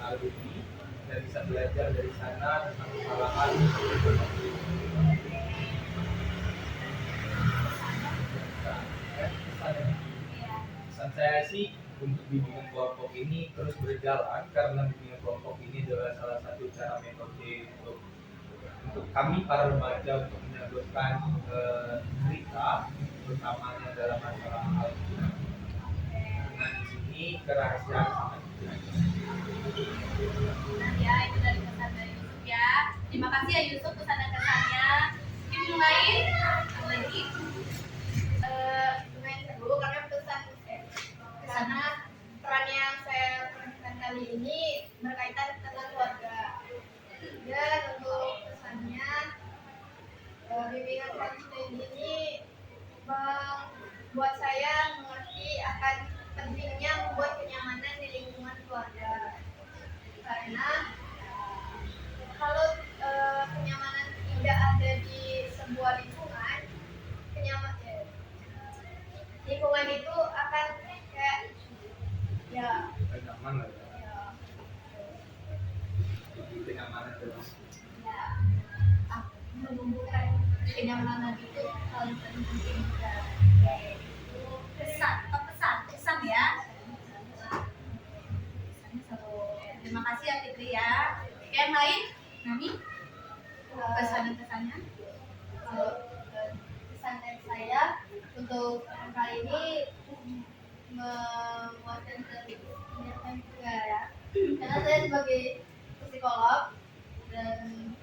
lalui, dan bisa belajar dari sana tentang kesalahan. Pesan saya sih untuk bimbingan kelompok ini terus berjalan, karena bimbingan kelompok ini adalah salah satu cara metode untuk kami para remaja untuk menyalurkan cerita, terutamanya dalam masalah hal itu. Dengan di sini kerahasiaan sangat Ya, itu dari pesan dari Yusuf ya. Terima kasih ya Yusuf pesan dan kesannya. Mungkin yang lain ada lagi. Lumayan seru karena karena peran yang saya perankan kali ini berkaitan tentang keluarga. Dan untuk pesannya, bimbingan konseling ini membuat saya mengerti akan pentingnya membuat kenyamanan di lingkungan keluarga. Karena kalau kenyamanan tidak ada di sebuah lingkungan, lingkungan itu akan kayak ya nyaman lah ya. Jadi kenyamanan terus. Menumbuhkan kenyamanan itu paling penting juga. Kesan ya. Terima kasih ya Fitri ya. Yang lain, Nami, pesan dan kesannya. Pesan dari saya untuk kali ini memuatkan kegiatan juga ya. Karena saya sebagai psikolog dan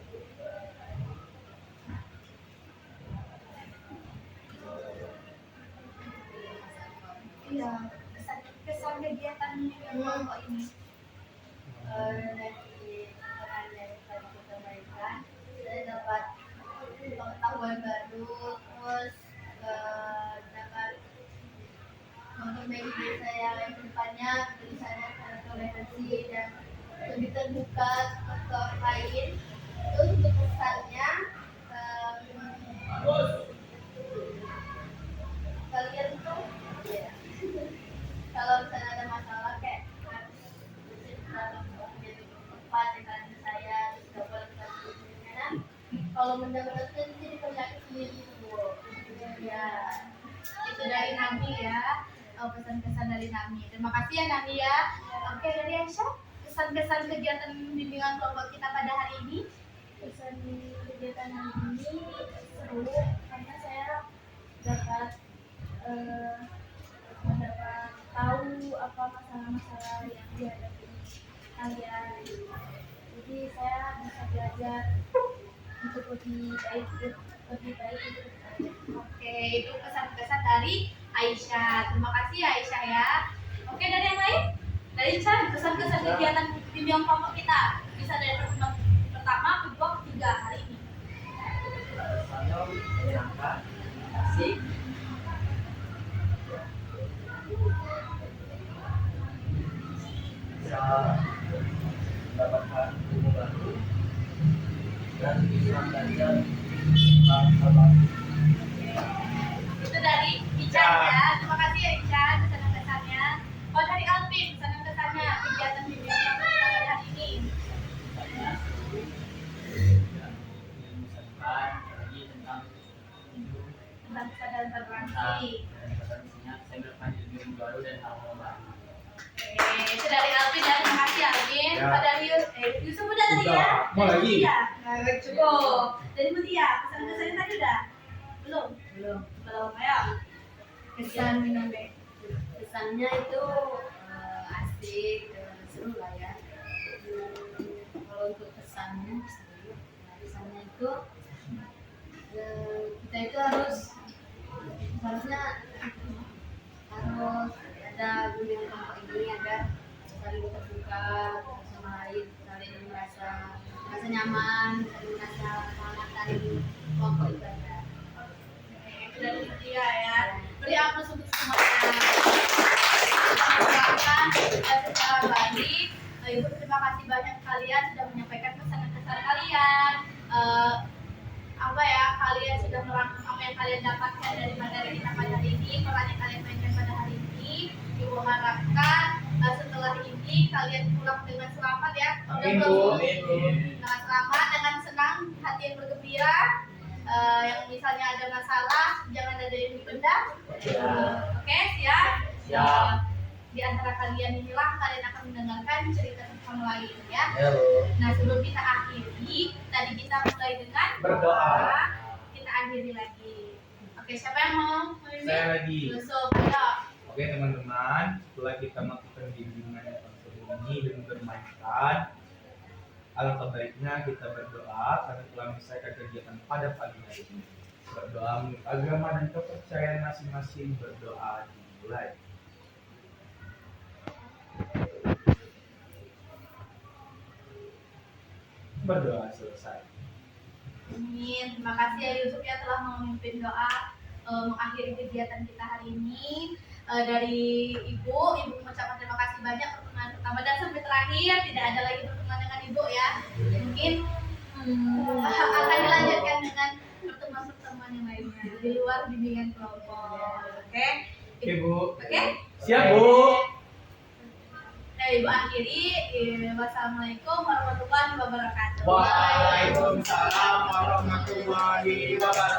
Iya, kesan kegiatan kelompok ini. dari peran yang tadi kita berikan, saya dapat pengetahuan baru, terus dapat memperbaiki diri saya yang kedepannya menjadi saya sangat toleransi dan lebih terbuka ke orang lain. Terus untuk pesannya, kalian tuh ya, kalau misalnya ada masalah kayak tempat dengan saya tidak boleh karena kalau mendapatkan jadi penyakit sendiri itu ya. Itu dari Nami ya. Pesan-pesan dari Nami. Terima kasih ya Nami ya. Oke, dari Aisyah, kesan-kesan kegiatan bimbingan kelompok kita pada hari ini. Pesan kegiatan hari ini seru karena saya dapat tahu apa masalah-masalah yang dihadapi kalian. Jadi saya bisa belajar untuk lebih baik untuk Oke, itu pesan-pesan dari Aisyah. Terima kasih ya Aisyah ya. Oke, dari yang lain? Dari Aisyah, pesan-kesan kegiatan bimbingan kelompok kita. Bisa dari pertemuan pertama, kedua, ketiga hari ini. Saya menyenangkan, asik, bisa mendapatkan ilmu baru dan bisa belajar tentang hal baru. Itu dari Ican ya. Terima kasih ya Ican pesan-kesannya. Oh, dari Alvin pesan-kesannya kegiatan bimbingan kelompok kita pada hari ini. Saya dan mengusahakan lagi tentang hidup, Tentang kesadaran tentang toleransi. toleransinya. Saya mendapatkan ilmu baru dan hal-hal baru. Oke, itu dari Alvin ya. Terima kasih Alvin. Ya. Pada Yusuf udah tadi ya. Udah. Mau lagi? Ya. Cukup. Jadi Mutia, pesan-pesannya tadi udah? Belum? Belum ya? Kesan minum deh. Kesannya itu asik, seru lah ya. Kalau untuk kesannya seru. Nah, kesannya itu kita itu harusnya harus ada gunung kelompok ini agar saling terbuka sama lain, saling merasa nyaman, saling merasa hangat dari kelompok ibadah. Itu dari Mutia ya. Beri aplaus untuk semuanya. Mengucapkan secara baik. Ibu terima kasih banyak kalian sudah menyampaikan pesan-pesan kalian. Kalian sudah merangkum apa yang kalian dapatkan dari materi kita pada hari ini, peran yang kalian mainkan pada hari ini. Ibu harapkan setelah ini kalian pulang dengan selamat ya. Amin, Bu. Dengan selamat, dengan senang, hati yang bergembira. Yang misalnya ada masalah, jangan ada yang dipendam. Oke, siap? Siap. Di antara kalian inilah kalian akan mendengarkan cerita sama lain ya. Halo. Nah, sebelum kita akhiri, tadi kita mulai dengan Berdoa. Kita akhiri lagi. Oke, siapa yang mau memimpin? Saya lagi. Yusuf, ayo. Oke teman-teman, setelah kita melakukan bimbingan yang ini dan bermainkan, alangkah baiknya kita berdoa karena telah menyelesaikan kegiatan pada pagi hari ini. Berdoa menurut agama dan kepercayaan masing-masing, berdoa dimulai. Berdoa selesai. Amin. Terima kasih ya Yusuf ya telah memimpin doa mengakhiri kegiatan kita hari ini. Dari Ibu mengucapkan terima kasih banyak pertemuan pertama dan sampai terakhir tidak ada lagi pertemuan dengan Ibu ya. Mungkin akan dilanjutkan dengan pertemuan-pertemuan yang lainnya di luar bimbingan kelompok. Oke? Oke Bu. Oke? Siap Bu. Nah, Ibu akhiri. Wassalamualaikum warahmatullahi wabarakatuh. Waalaikumsalam warahmatullahi wabarakatuh.